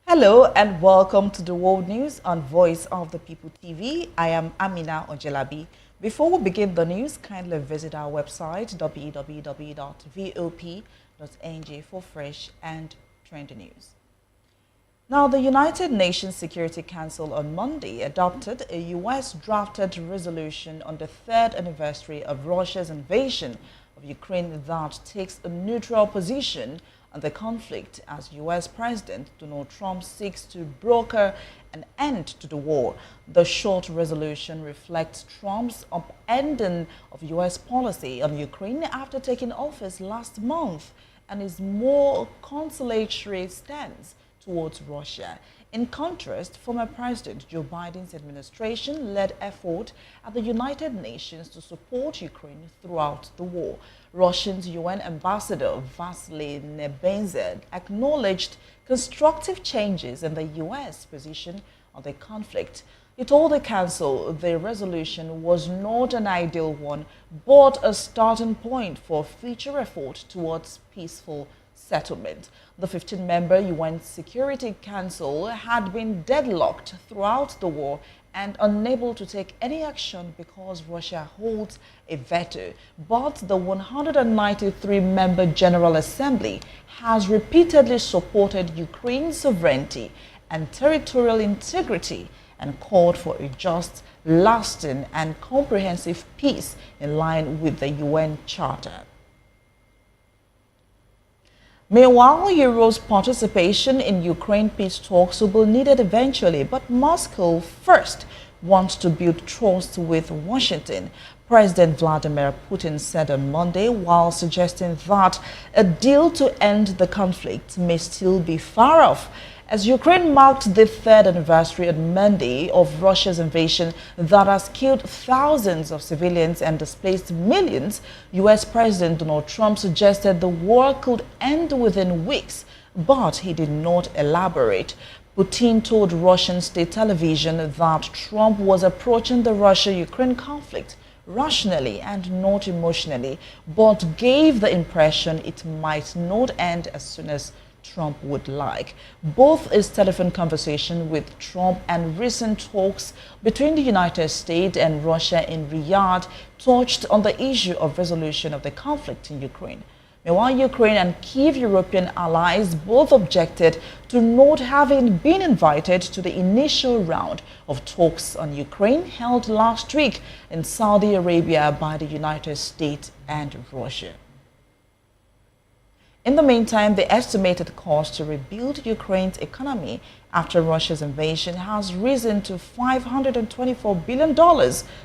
Hello and welcome to the World News on Voice of the People TV. I am Amina Ojelabi. Before we begin the news, kindly visit our website www.vop.ng for fresh and trendy news. Now, the United Nations Security Council on Monday adopted a U.S.-drafted resolution on the third anniversary of Russia's invasion of Ukraine that takes a neutral position on the conflict as U.S. President Donald Trump seeks to broker an end to the war. The short resolution reflects Trump's upending of U.S. policy on Ukraine after taking office last month and his more conciliatory stance towards Russia. In contrast, former President Joe Biden's administration led effort at the United Nations to support Ukraine throughout the war. Russia's UN ambassador Vasily Nebenzia acknowledged constructive changes in the U.S. position on the conflict. He told the Council the resolution was not an ideal one, but a starting point for future effort towards peaceful settlement. The 15-member UN Security Council had been deadlocked throughout the war and unable to take any action because Russia holds a veto. But the 193-member General Assembly has repeatedly supported Ukraine's sovereignty and territorial integrity and called for a just, lasting and comprehensive peace in line with the UN Charter. Meanwhile, Europe's participation in Ukraine peace talks will be needed eventually, but Moscow first wants to build trust with Washington. President Vladimir Putin said on Monday, while suggesting that a deal to end the conflict may still be far off. As Ukraine marked the third anniversary on Monday of Russia's invasion that has killed thousands of civilians and displaced millions, U.S. President Donald Trump suggested the war could end within weeks, but he did not elaborate. Putin told Russian state television that Trump was approaching the Russia-Ukraine conflict rationally and not emotionally, but gave the impression it might not end as soon as Trump would like. Both his telephone conversation with Trump and recent talks between the United States and Russia in Riyadh touched on the issue of resolution of the conflict in Ukraine. Meanwhile, Ukraine and key European allies both objected to not having been invited to the initial round of talks on Ukraine held last week in Saudi Arabia by the United States and Russia. In the meantime, the estimated cost to rebuild Ukraine's economy after Russia's invasion has risen to $524 billion,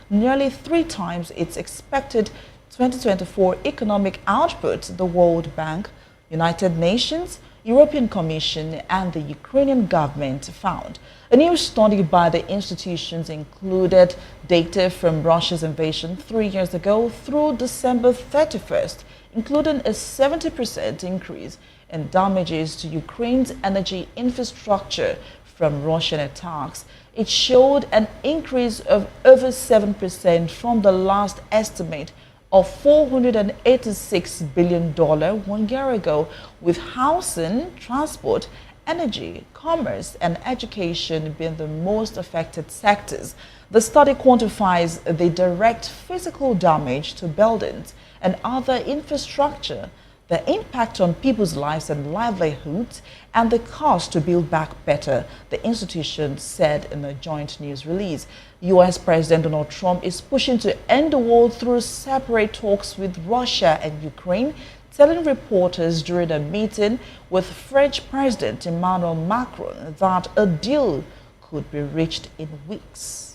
nearly 3 times its expected 2024 economic output, the World Bank, United Nations, European Commission, and the Ukrainian government found. A new study by the institutions included data from Russia's invasion 3 years ago through December 31st, including a 70% increase in damages to Ukraine's energy infrastructure from Russian attacks. It showed an increase of over 7% from the last estimate of $486 billion 1 year ago, with housing, transport, energy, commerce, and education being the most affected sectors. The study quantifies the direct physical damage to buildings and other infrastructure, the impact on people's lives and livelihoods, and the cost to build back better, the institution said in a joint news release. U.S. President Donald Trump is pushing to end the war through separate talks with Russia and Ukraine, telling reporters during a meeting with French President Emmanuel Macron that a deal could be reached in weeks.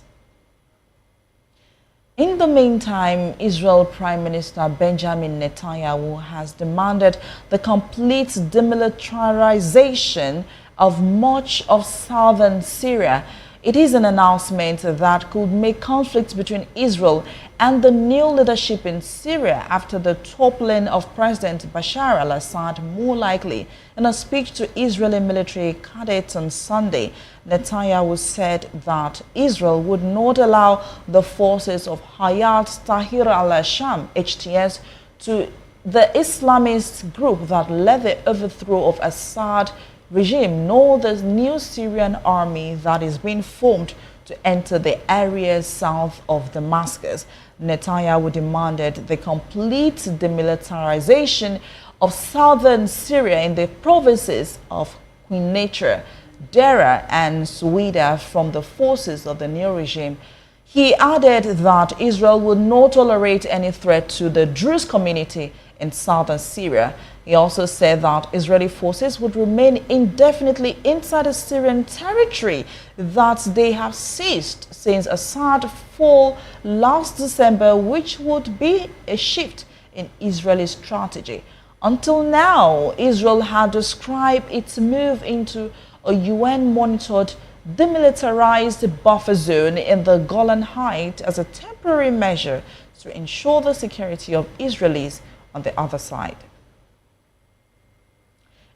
In the meantime, Israel Prime Minister Benjamin Netanyahu has demanded the complete demilitarization of much of southern Syria. It is an announcement that could make conflicts between Israel and the new leadership in Syria after the toppling of President Bashar al-Assad more likely. In a speech to Israeli military cadets on Sunday, Netanyahu said that Israel would not allow the forces of Hayat Tahrir al-Sham, HTS, to the Islamist group that led the overthrow of Assad regime nor the new Syrian army that is being formed to enter the areas south of Damascus. Netanyahu demanded the complete demilitarization of southern Syria in the provinces of Quneitra, Deraa, and Suida from the forces of the new regime. He added that Israel would not tolerate any threat to the Druze community in southern Syria. He also said that Israeli forces would remain indefinitely inside the Syrian territory that they have seized since Assad fall last December, which would be a shift in Israeli strategy. Until now, Israel had described its move into a UN-monitored demilitarized buffer zone in the Golan Heights as a temporary measure to ensure the security of Israelis on the other side.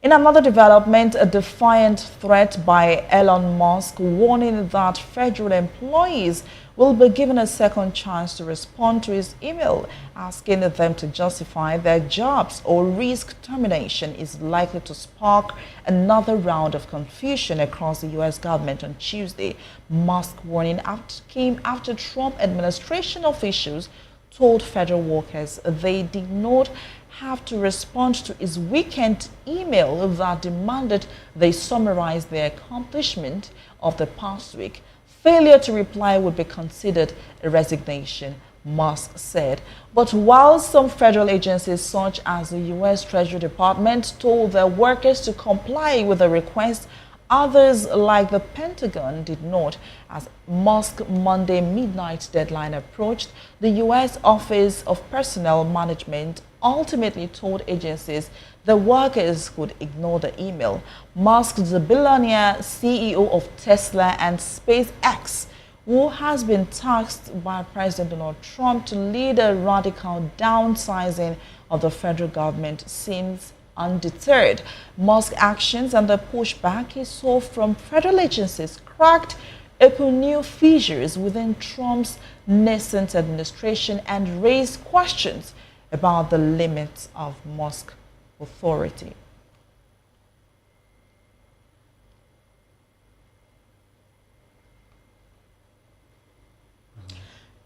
In another development, a defiant threat by Elon Musk warning that federal employees will be given a second chance to respond to his email, asking them to justify their jobs or risk termination is likely to spark another round of confusion across the U.S. government on Tuesday. Musk warning came after Trump administration officials told federal workers they did not have to respond to his weekend email that demanded they summarize their accomplishment of the past week. Failure to reply would be considered a resignation, Musk said. But while some federal agencies such as the U.S. Treasury Department told their workers to comply with the request, others, like the Pentagon, did not. As Musk's Monday midnight deadline approached, the U.S. Office of Personnel Management ultimately told agencies the workers could ignore the email. Musk, the billionaire CEO of Tesla and SpaceX, who has been tasked by President Donald Trump to lead a radical downsizing of the federal government, seems undeterred. Musk's actions and the pushback he saw from federal agencies cracked open new fissures within Trump's nascent administration and raised questions about the limits of Musk's authority.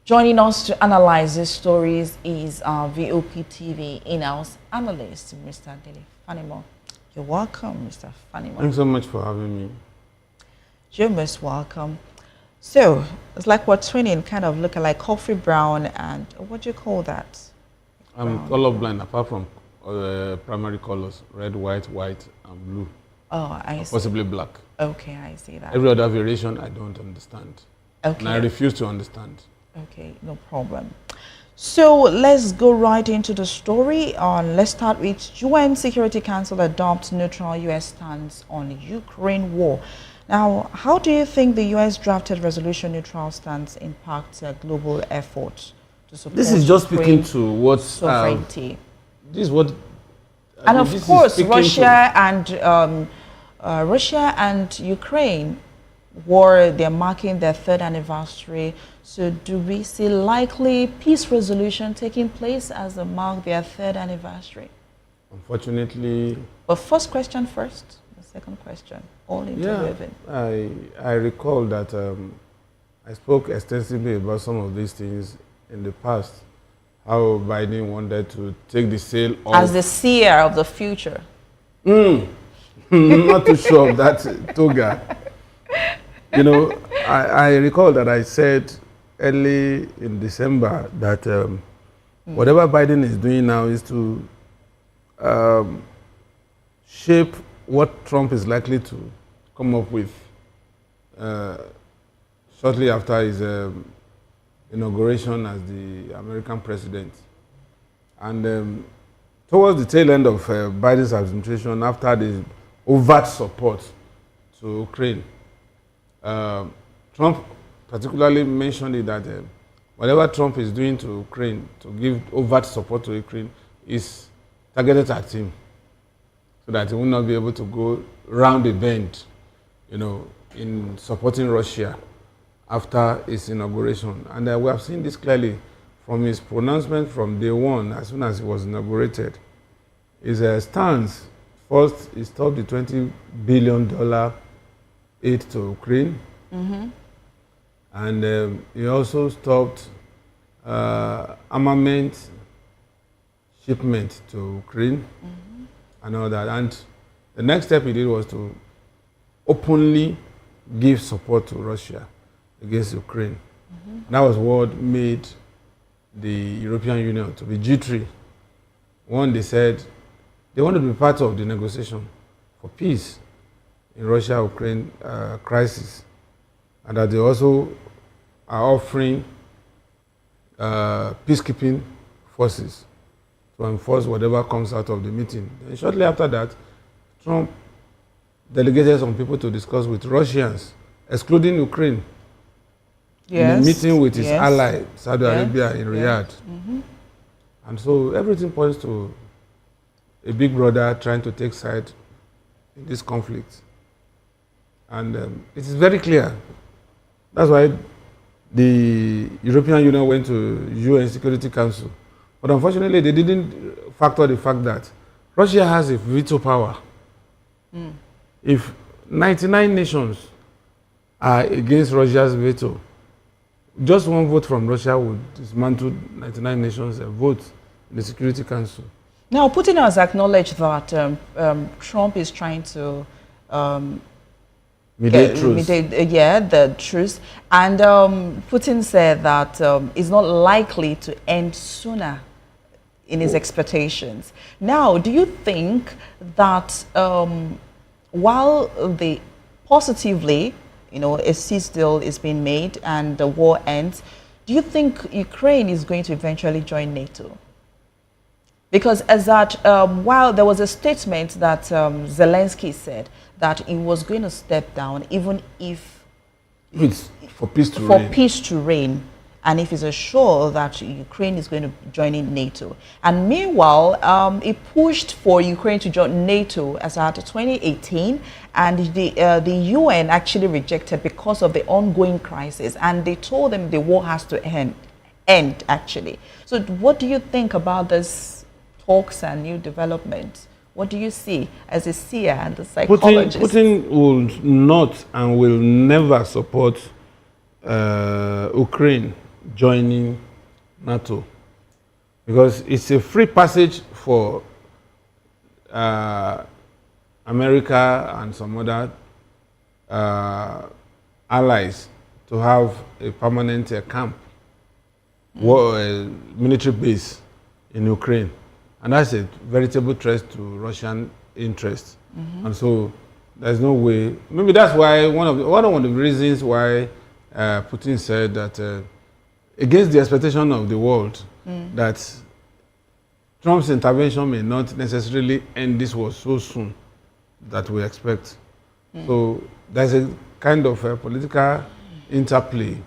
Joining us to analyze these stories is our VOP TV in-house analyst, Mr. Dele Fanimo. You're welcome, Mr. Fanimo. Thanks so much for having me. You're most welcome. So, it's like we're twinning, kind of looking like coffee brown and what do you call that? I'm colorblind apart from primary colors, red, white, and blue. Oh, I see. Possibly black. Okay, I see that. Every other variation I don't understand. Okay. And I refuse to understand. Okay, no problem. So let's go right into the story. Let's start with UN Security Council adopts neutral U.S. stance on Ukraine war. Now, how do you think the U.S. drafted resolution neutral stance impacts global efforts to support This is just Ukraine speaking to what sovereignty? This is what. And of course, Russia and Ukraine war, they're marking their 3rd anniversary. So do we see likely peace resolution taking place as they mark their 3rd anniversary? Unfortunately. But first question first, the second question, all interwoven. Yeah, I recall that I spoke extensively about some of these things in the past. How Biden wanted to take the sail off. As the seer of the future. Not too sure of that toga. You know, I recall that I said early in December that whatever Biden is doing now is to shape what Trump is likely to come up with shortly after his inauguration as the American president. And towards the tail end of Biden's administration, after the overt support to Ukraine, Trump particularly mentioned it that whatever Trump is doing to Ukraine to give overt support to Ukraine is targeted at him, so that he will not be able to go round the bend, you know, in supporting Russia after his inauguration. And we have seen this clearly from his pronouncement from day one, as soon as he was inaugurated. His stance First, he stopped the $20 billion aid to Ukraine. And he also stopped armament shipment to Ukraine and all that. And the next step he did was to openly give support to Russia against Ukraine. That was what made the European Union to be jittery. One, they said they wanted to be part of the negotiation for peace in Russia-Ukraine crisis, and that they also are offering peacekeeping forces to enforce whatever comes out of the meeting. And shortly after that, Trump delegated some people to discuss with Russians, excluding Ukraine, in a meeting with his ally, Saudi Arabia, in Riyadh. And so everything points to a big brother trying to take side in this conflict. And it is very clear. That's why the European Union went to UN Security Council. But unfortunately, they didn't factor the fact that Russia has a veto power. If 99 nations are against Russia's veto, just one vote from Russia would dismantle 99 nations' vote in the Security Council. Now, Putin has acknowledged that Trump is trying to mediate truce. The truce. And Putin said that it's not likely to end sooner in his expectations. Now, do you think that while the positively, a cease deal is being made and the war ends, do you think Ukraine is going to eventually join NATO? Because as that, while there was a statement that Zelensky said that he was going to step down even if it's for peace to reign. And if he's sure that Ukraine is going to join in NATO. And meanwhile, he pushed for Ukraine to join NATO as at 2018, and the UN actually rejected because of the ongoing crisis, and they told them the war has to end actually. So what do you think about this talks and new developments? What do you see as a seer and a psychologist? Putin will not and will never support Ukraine joining NATO, because it's a free passage for America and some other allies to have a permanent camp, military base in Ukraine. And that's a veritable threat to Russian interests. And so there's no way. Maybe that's why one of the reasons why Putin said that against the expectation of the world, that Trump's intervention may not necessarily end this war so soon that we expect. So there's a kind of political interplay.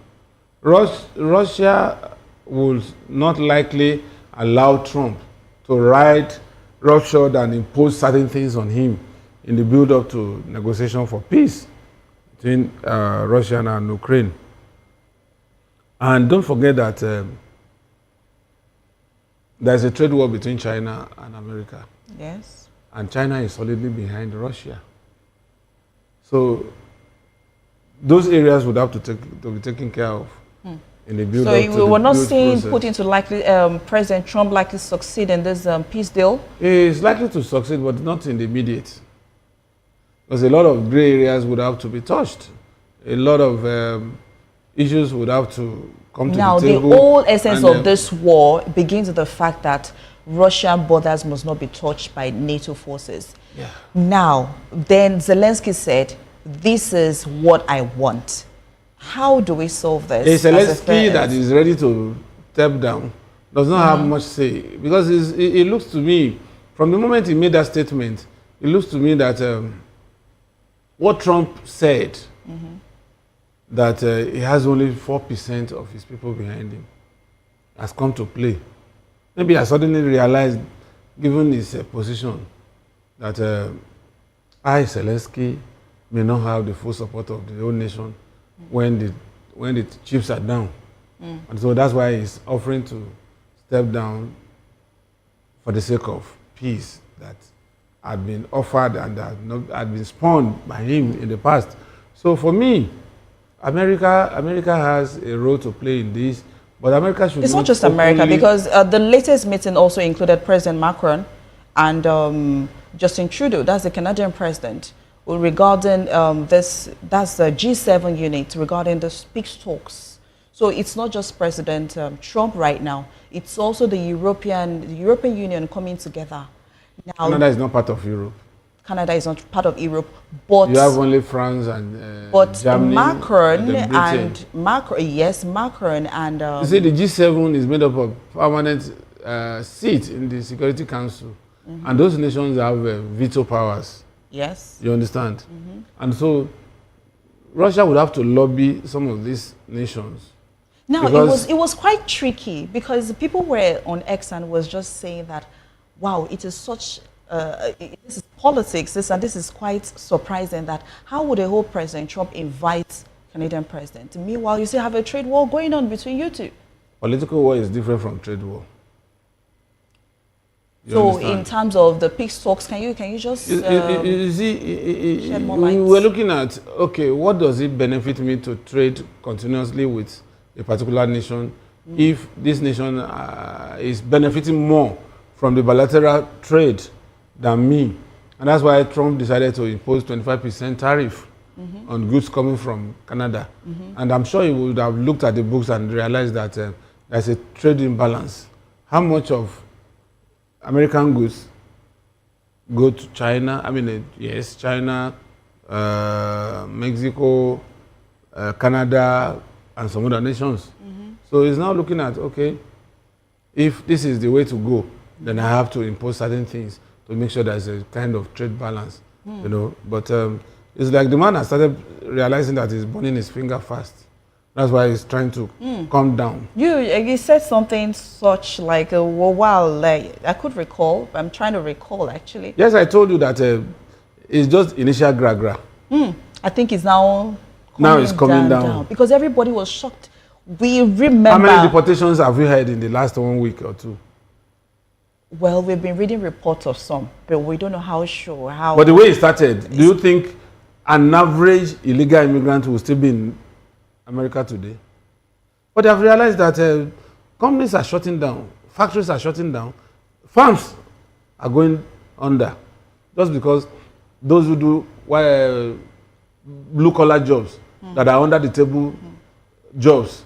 Russia will not likely allow Trump to ride roughshod and impose certain things on him in the build-up to negotiation for peace between Russia and Ukraine. And don't forget that there's a trade war between China and America. Yes. And China is solidly behind Russia. So those areas would have to be taken care of in the build-up. So we're not seeing Putin to likely, President Trump likely succeed in this peace deal? He's likely to succeed, but not in the immediate. Because a lot of gray areas would have to be touched. A lot of issues would have to come to the table. Now, the whole essence of this war begins with the fact that Russian borders must not be touched by NATO forces. Yeah. Now, then Zelensky said, this is what I want. How do we solve this? A Zelensky that is ready to step down does not have much say. Because it looks to me, from the moment he made that statement, it looks to me that what Trump said, that he has only 4% of his people behind him, has come to play. Maybe I suddenly realized, given his position, that Zelensky may not have the full support of the whole nation when the chips are down. And so that's why he's offering to step down for the sake of peace that had been offered and had been spawned by him in the past. So for me, America has a role to play in this, but America should. It's not just America, because the latest meeting also included President Macron and Justin Trudeau, that's the Canadian president, regarding that's the G7 unit regarding the peace talks. So it's not just President Trump right now; it's also the European Union coming together. Now, Canada is not part of Europe. Canada is not part of Europe, but you have only France and Germany, Macron and Macron and you see, the G7 is made up of permanent seats in the Security Council, and those nations have veto powers. Yes, you understand, and so Russia would have to lobby some of these nations. Now it was quite tricky because people were on X and was just saying that, wow, it is such. This is politics, and this is quite surprising that how would a whole President Trump invite Canadian president? Meanwhile, you still have a trade war going on between you two. Political war is different from trade war. So in terms of the peace talks, can you just you see, shed more light? we're looking at, okay, what does it benefit me to trade continuously with a particular nation if this nation is benefiting more from the bilateral trade than me? And that's why Trump decided to impose 25% tariff on goods coming from Canada. And I'm sure he would have looked at the books and realized that there's a trade imbalance. How much of American goods go to China? I mean, yes, China, Mexico, Canada, and some other nations. So he's now looking at, okay, if this is the way to go, then I have to impose certain things to make sure there's a kind of trade balance, you know. But it's like the man has started realizing that he's burning his finger fast. That's why he's trying to calm down. You said something such like, wow, like I could recall. I'm trying to recall actually. Yes, I told you that it's just initial gra-gra. I think it's now coming down because everybody was shocked. We remember. How many deportations have we had in the last 1 week or two? Well, we've been reading reports of some, but we don't know how sure. But the way it started, do you think an average illegal immigrant will still be in America today? But they have realized that companies are shutting down, factories are shutting down, farms are going under, just because those who do blue-collar jobs that are under the table jobs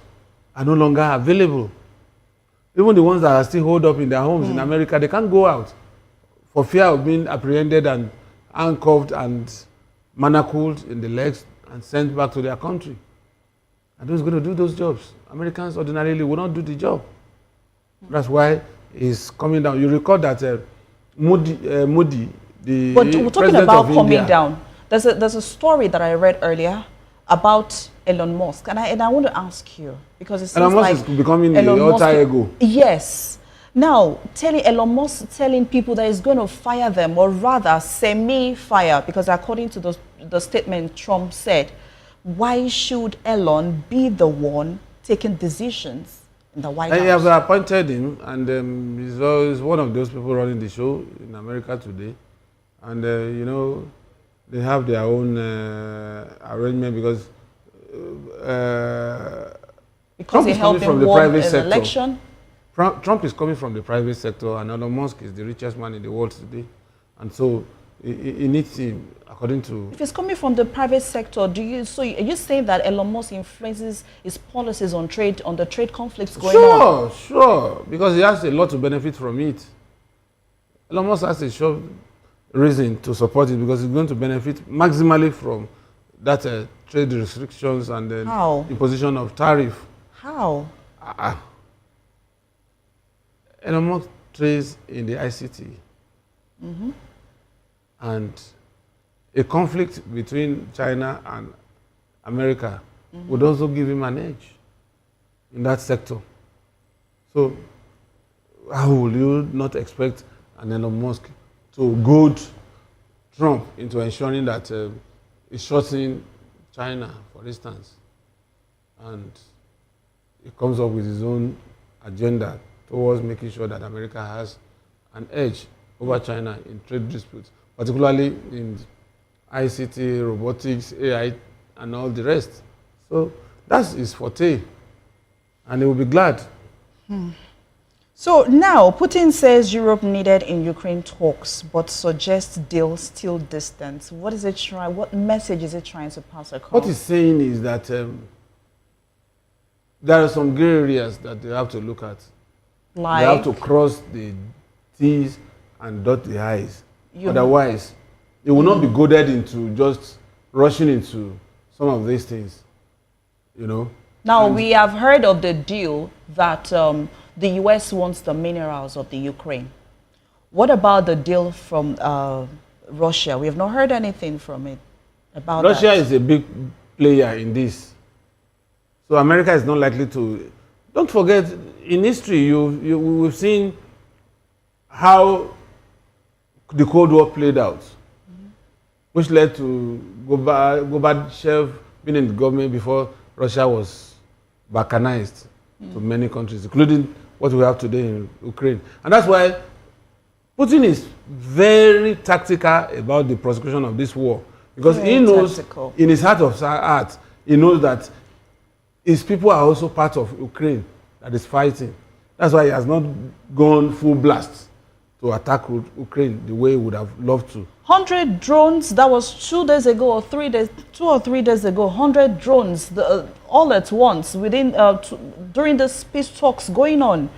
are no longer available. Even the ones that are still holed up in their homes in America, they can't go out for fear of being apprehended and handcuffed and manacled in the legs and sent back to their country. And who's going to do those jobs? Americans ordinarily will not do the job. That's why it's coming down. You recall that Modi, the but we're talking about coming India, down. There's a story that I read earlier about Elon Musk, and I want to ask you because it seems Elon Musk like is becoming the alter ego. Yes. Now, Elon Musk telling people that he's going to fire them, or rather semi-fire, because according to the statement Trump said, why should Elon be the one taking decisions in the White House? They have appointed him, and he's one of those people running the show in America today. And, you know, they have their own arrangement because he helped him win an election. Trump is coming from the private sector, and Elon Musk is the richest man in the world today. And so he needs him, according to... If it's coming from the private sector, are you saying that Elon Musk influences his policies on the trade conflicts going on? Sure, because he has a lot to benefit from it. Elon Musk has a sure reason to support it because he's going to benefit maximally from that trade restrictions and the imposition of tariff. How? Elon Musk trades in the ICT. And a conflict between China and America would also give him an edge in that sector. So how will you not expect an Elon Musk to goad Trump into ensuring that he's shutting China, for instance, and he comes up with his own agenda towards making sure that America has an edge over China in trade disputes. particularly in ICT, robotics, AI, and all the rest. So that's his forte, and he will be glad. So now, Putin says Europe needed in Ukraine talks, but suggests deal still distant. What is it trying? What message is it trying to pass across? What he's saying is that there are some gray areas that they have to look at. Like, they have to cross the T's and dot the I's. Otherwise, they will not be goaded into just rushing into some of these things, you know. Now, we have heard of the deal that the U.S. wants the minerals of the Ukraine. What about the deal from Russia? We have not heard anything from it about Russia that. is a big player in this. So America is not likely to. Don't forget, in history, we've seen how the Cold War played out, which led to Gorbachev being in the government before Russia was balkanized to many countries, including what we have today in Ukraine. And that's why Putin is very tactical about the prosecution of this war, because Very he knows tactical. in his heart of hearts, he knows that his people are also part of Ukraine that is fighting. That's why he has not gone full blast to attack Ukraine the way he would have loved to. 100 drones, that was 2 days ago or 3 days, 2 or 3 days ago, 100 drones all at once within during the peace talks going on.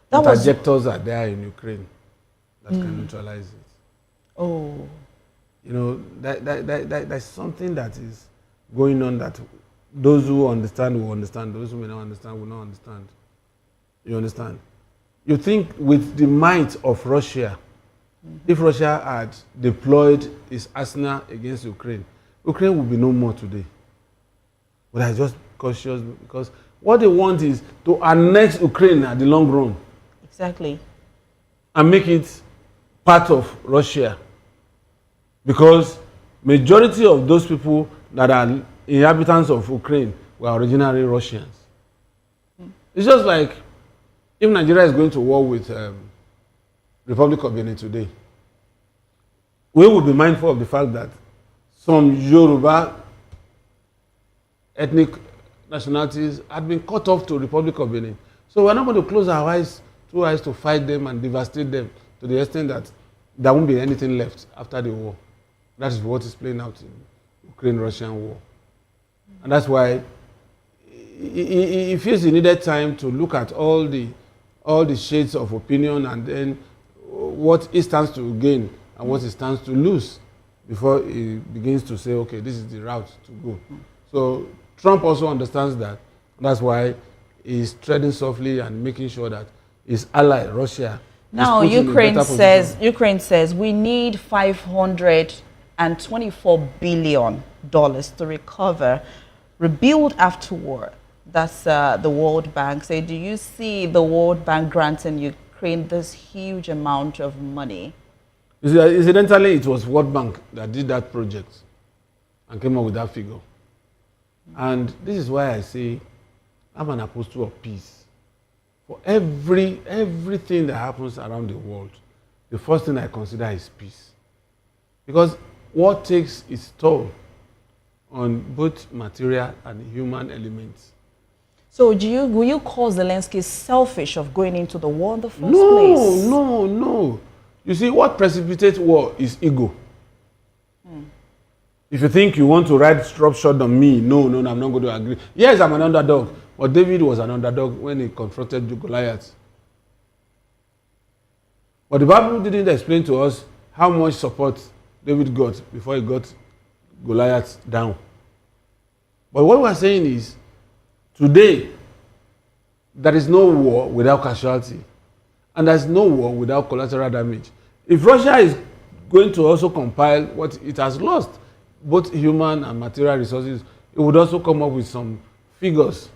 The That was trajectories are there in Ukraine that can neutralize it. oh. You know, there's something that is going on that those who understand will understand, those who may not understand will not understand. You understand? You think with the might of Russia, if Russia had deployed its arsenal against Ukraine, Ukraine would be no more today. But I'm just cautious because what they want is to annex Ukraine at the long run Exactly. and make it part of Russia. Because majority of those people that are inhabitants of Ukraine were originally Russians. It's just like if Nigeria is going to war with Republic of Benin today, we would be mindful of the fact that some Yoruba ethnic nationalities had been cut off to Republic of Benin. So we're not going to close our eyes, 2 eyes to fight them and devastate them to the extent that there won't be anything left after the war. That is what is playing out in Ukraine-Russian war. And that's why he feels he needed time to look at all the shades of opinion and then what he stands to gain and what he stands to lose before he begins to say, okay, this is the route to go. So Trump also understands that. That's why he's treading softly and making sure that his ally, Russia, Now, is put in a better position. Ukraine says we need $524 billion to recover, rebuild after war. That's the World Bank. So do you see the World Bank granting Ukraine this huge amount of money? You see, incidentally, it was World Bank that did that project and came up with that figure. And this is why I say I'm an apostle of peace. For everything that happens around the world, the first thing I consider is peace. Because war takes its toll on both material and human elements. So will you call Zelensky selfish of going into the war in the first place? No. You see, what precipitates war is ego. If you think you want to ride roughshod on me, no, I'm not going to agree. Yes, I'm an underdog. But David was an underdog when he confronted Goliath. But the Bible didn't explain to us how much support David got before he got Goliath down. But what we're saying is, today, there is no war without casualty. And there's no war without collateral damage. If Russia is going to also compile what it has lost, both human and material resources, it would also come up with some figures.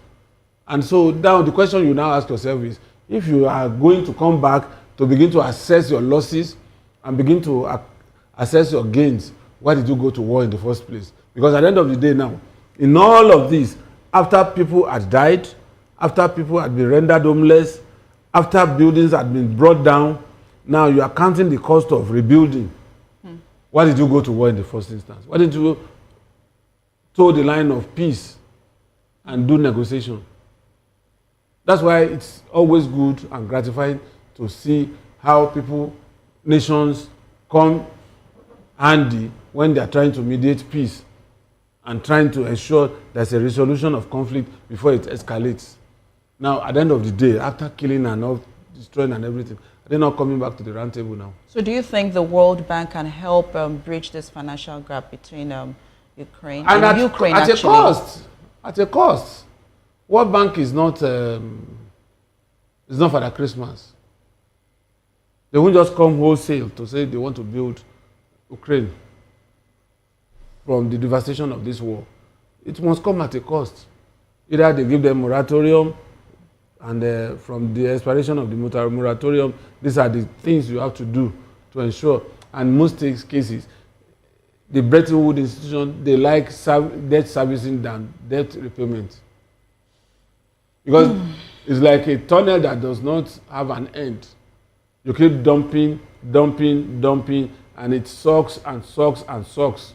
And so now the question you now ask yourself is, if you are going to come back to begin to assess your losses and begin to assess your gains, why did you go to war in the first place? Because at the end of the day now, in all of this, after people had died, after people had been rendered homeless, after buildings had been brought down, now you are counting the cost of rebuilding. Why did you go to war in the first instance? Why didn't you toe the line of peace and do negotiation? That's why it's always good and gratifying to see how nations come handy when they are trying to mediate peace and trying to ensure there's a resolution of conflict before it escalates. Now, at the end of the day, after killing and all, destroying and everything, they're not coming back to the round table now. So do you think the World Bank can help bridge this financial gap between Ukraine and Ukraine at a cost? At a cost. World Bank is not Father Christmas. They won't just come wholesale to say they want to build Ukraine from the devastation of this war. It must come at a cost. Either they give them moratorium, and from the expiration of the moratorium, these are the things you have to do to ensure. And most cases, the Bretton Woods institution, they like debt servicing than debt repayment. Because it's like a tunnel that does not have an end. You keep dumping, and it sucks and sucks and sucks.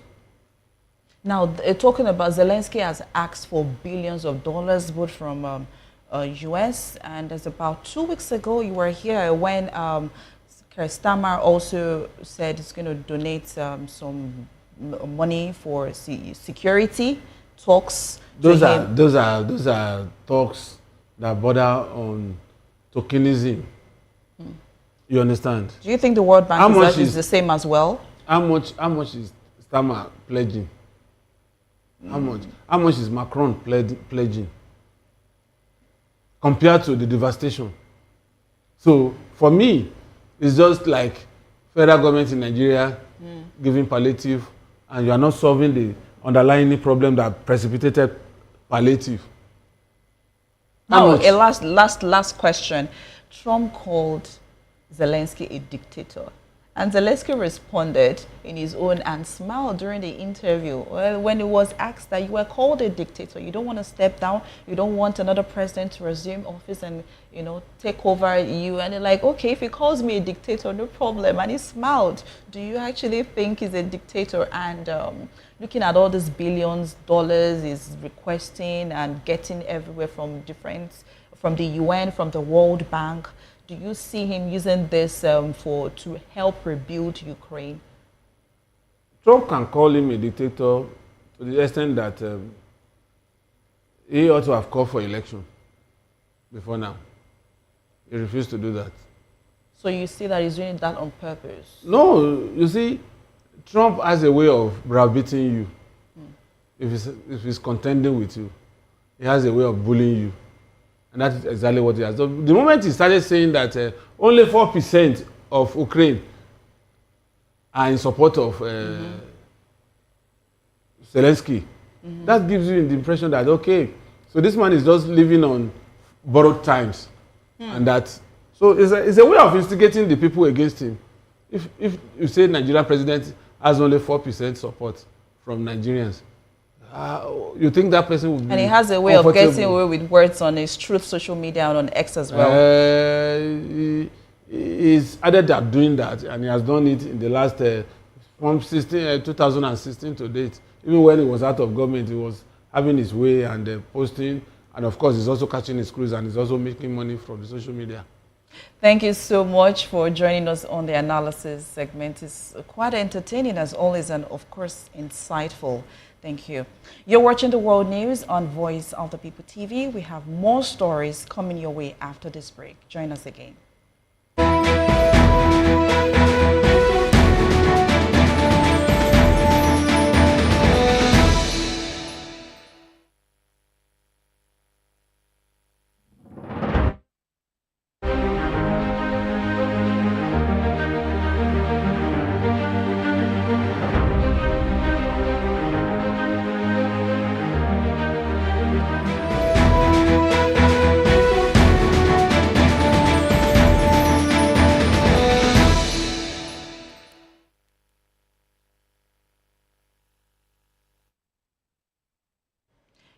Now, talking about Zelensky has asked for billions of dollars, both from US, and as about 2 weeks ago, you were here when Keir Starmer also said it's going to donate some money for security talks. Those are talks that border on tokenism. You understand? Do you think the World Bank is the same as well? How much is Starmer pledging? How much is Macron pledging? Compared to the devastation. So for me, it's just like federal government in Nigeria giving palliative, and you are not solving the underlying problem that precipitated palliative. Now, a last question. Trump called Zelensky a dictator, and Zelensky responded in his own and smiled during the interview when it was asked that you were called a dictator. You don't want to step down. You don't want another president to resume office and take over you. And they're like, okay, if he calls me a dictator, no problem. And he smiled. Do you actually think he's a dictator? And looking at all these billions dollars he's requesting and getting everywhere from the UN, from the World Bank, do you see him using this to help rebuild Ukraine? Trump can call him a dictator to the extent that he ought to have called for election before now. He refused to do that. So you see that he's doing that on purpose? No, you see, Trump has a way of browbeating you. If he's contending with you, he has a way of bullying you. And that's exactly what he has done. The moment he started saying that only 4% of Ukraine are in support of Zelensky, that gives you the impression that, okay, so this man is just living on borrowed times. And so it's a way of instigating the people against him. If you say Nigerian president has only 4% support from Nigerians, you think that person would be And he has a way of getting away with words on his Truth social media and on X as well. He's added up doing that, and he has done it in the last from 2016 to date. Even when he was out of government, he was having his way and posting, and of course he's also catching his cruise, and he's also making money from the social media. Thank you so much for joining us on the analysis segment. It's quite entertaining as always, and of course insightful. Thank you. You're watching the World News on Voice of the People TV. We have more stories coming your way after this break. Join us again.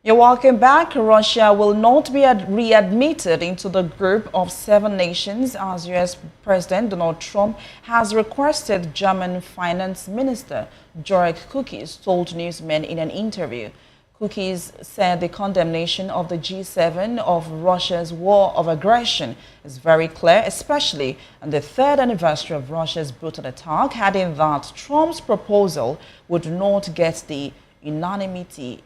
You're welcome back. Russia will not be readmitted into the group of 7 nations as U.S. President Donald Trump has requested. German Finance Minister Jörg Kukies told newsmen in an interview. Kukies said the condemnation of the G7 of Russia's war of aggression is very clear, especially on the 3rd anniversary of Russia's brutal attack, adding that Trump's proposal would not get the unanimity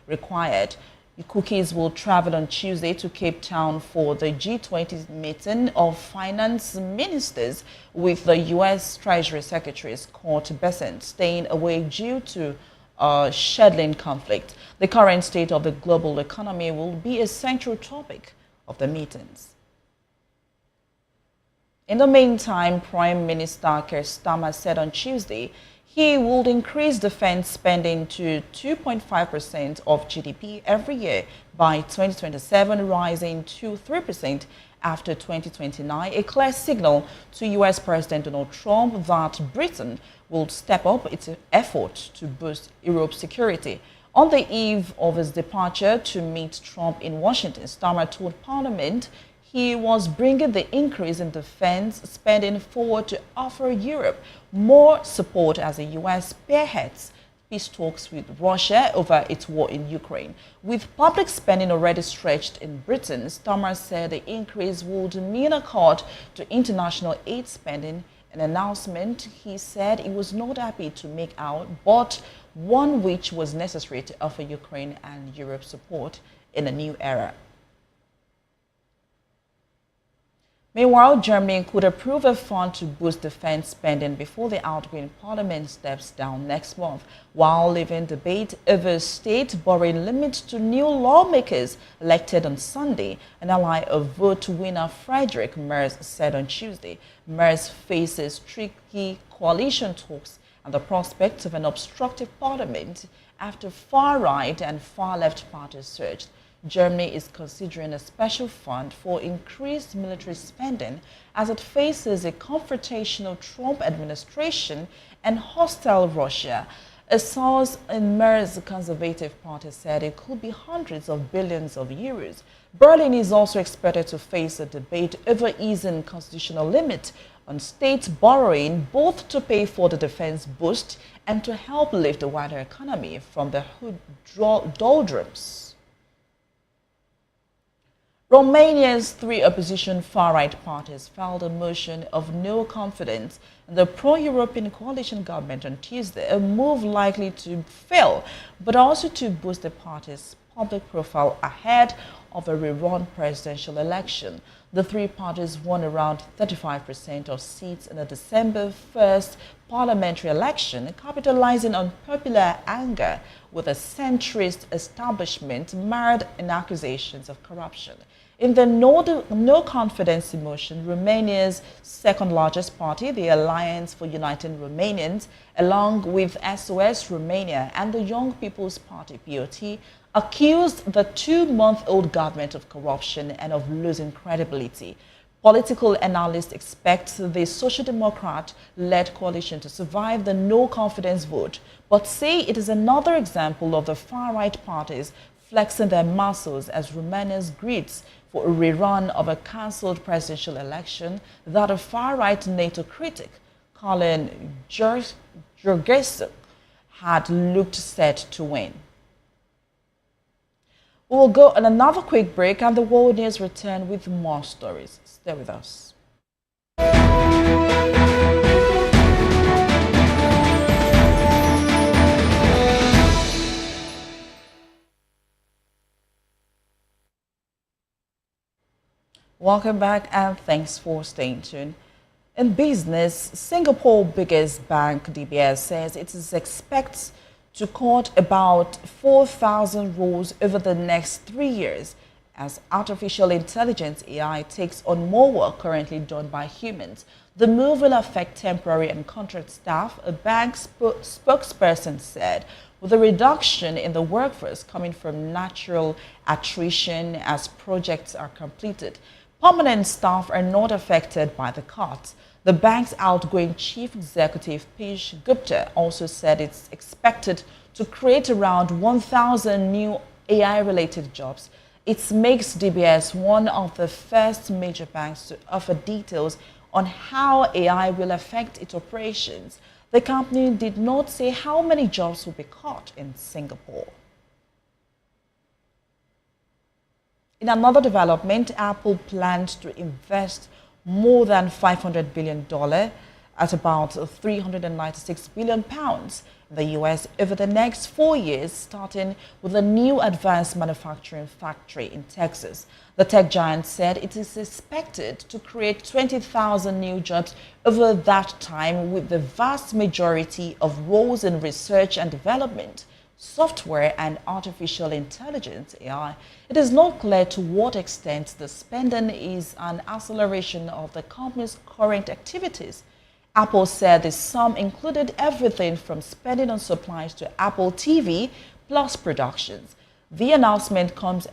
required. The Kukies will travel on Tuesday to Cape Town for the G20 meeting of finance ministers, with the U.S. Treasury Secretary Scott Bessent staying away due to a scheduling conflict. The current state of the global economy will be a central topic of the meetings. In the meantime, Prime Minister Keir Starmer said on Tuesday he would increase defense spending to 2.5% of GDP every year by 2027, rising to 3% after 2029, a clear signal to U.S. President Donald Trump that Britain will step up its effort to boost Europe's security. On the eve of his departure to meet Trump in Washington, Starmer told Parliament he was bringing the increase in defense spending forward to offer Europe more support as the U.S. spearheads peace talks with Russia over its war in Ukraine. With public spending already stretched in Britain, Starmer said the increase would mean a cut to international aid spending, an announcement he said he was not happy to make out, but one which was necessary to offer Ukraine and Europe support in a new era. Meanwhile, Germany could approve a fund to boost defense spending before the outgoing parliament steps down next month, while leaving debate over state borrowing limits to new lawmakers elected on Sunday. An ally of vote winner Friedrich Merz said on Tuesday. Merz faces tricky coalition talks and the prospect of an obstructive parliament after far-right and far-left parties surged. Germany is considering a special fund for increased military spending as it faces a confrontational Trump administration and hostile Russia. A source in Merz's Conservative Party said it could be hundreds of billions of euros. Berlin is also expected to face a debate over easing constitutional limit on state borrowing, both to pay for the defense boost and to help lift the wider economy from the doldrums. Romania's 3 opposition far-right parties filed a motion of no confidence in the pro-European coalition government on Tuesday, a move likely to fail, but also to boost the party's public profile ahead of a rerun presidential election. The 3 parties won around 35% of seats in the December 1st parliamentary election, capitalizing on popular anger with a centrist establishment marred in accusations of corruption. In the no confidence motion, Romania's second largest party, the Alliance for United Romanians, along with SOS Romania and the Young People's Party, POT, accused the 2-month-old government of corruption and of losing credibility. Political analysts expect the Social Democrat-led coalition to survive the no-confidence vote, but say it is another example of the far-right parties flexing their muscles as Romania's greets for a rerun of a cancelled presidential election that a far-right NATO critic, Colin Georgescu, had looked set to win. We will go on another quick break and the World News return with more stories. Stay with us. Welcome back and thanks for staying tuned. In business, Singapore's biggest bank, DBS, says it expects to cut about 4,000 roles over the next 3 years as artificial intelligence AI takes on more work currently done by humans. The move will affect temporary and contract staff, a bank spokesperson said, with a reduction in the workforce coming from natural attrition as projects are completed. Permanent staff are not affected by the cuts. The bank's outgoing chief executive, Piyush Gupta, also said it's expected to create around 1,000 new AI-related jobs. It makes DBS one of the first major banks to offer details on how AI will affect its operations. The company did not say how many jobs will be cut in Singapore. In another development, Apple plans to invest more than $500 billion at about £396 billion in the US over the next 4 years, starting with a new advanced manufacturing factory in Texas. The tech giant said it is expected to create 20,000 new jobs over that time, with the vast majority of roles in research and development, software and artificial intelligence (AI). It is not clear to what extent the spending is an acceleration of the company's current activities. Apple said the sum included everything from spending on supplies to Apple TV plus productions. The announcement comes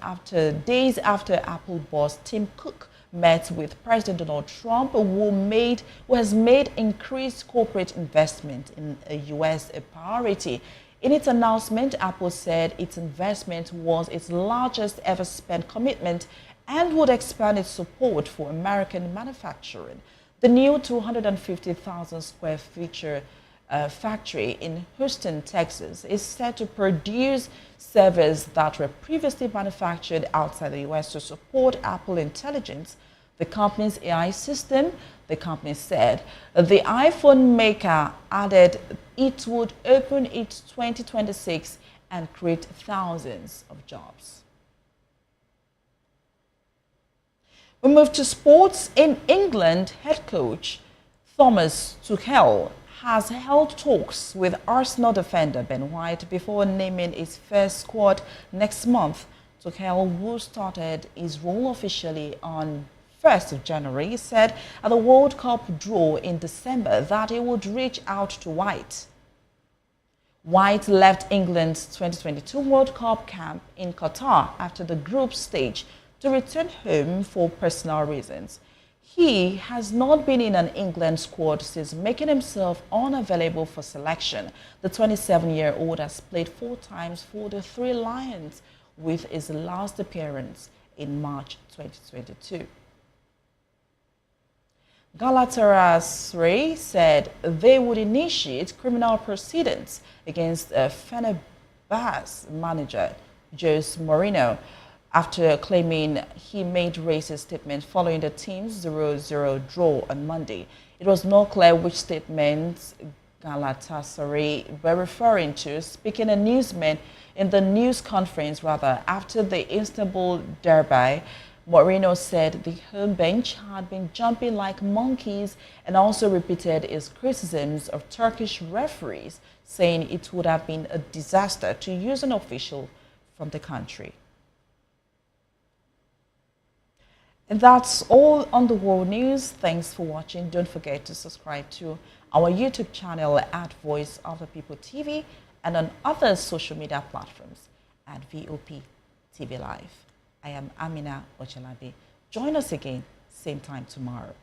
days after Apple boss Tim Cook met with President Donald Trump, who has made increased corporate investment in the US a priority. In its announcement, Apple said its investment was its largest ever spent commitment and would expand its support for American manufacturing. The new 250,000 square feet factory in Houston, Texas, is set to produce servers that were previously manufactured outside the US to support Apple Intelligence, the company's AI system. The company said the iPhone maker added it would open in 2026 and create thousands of jobs. We move to sports. In England, head coach Thomas Tuchel has held talks with Arsenal defender Ben White before naming his first squad next month. Tuchel, who started his role officially on 1st of January, said at the World Cup draw in December that he would reach out to White. White left England's 2022 World Cup camp in Qatar after the group stage to return home for personal reasons. He has not been in an England squad since making himself unavailable for selection. The 27-year-old has played 4 times for the Three Lions, with his last appearance in March 2022. Galatasaray said they would initiate criminal proceedings against Fenerbahce manager Jose Mourinho after claiming he made racist statements following the team's 0-0 draw on Monday. It was not clear which statements Galatasaray were referring to, speaking a newsman in the news conference after the Istanbul derby. Mourinho said the home bench had been jumping like monkeys and also repeated his criticisms of Turkish referees, saying it would have been a disaster to use an official from the country. And that's all on the world news. Thanks for watching. Don't forget to subscribe to our YouTube channel at Voice of the People TV and on other social media platforms at VOP TV Live. I am Amina Ochalabi. Join us again, same time tomorrow.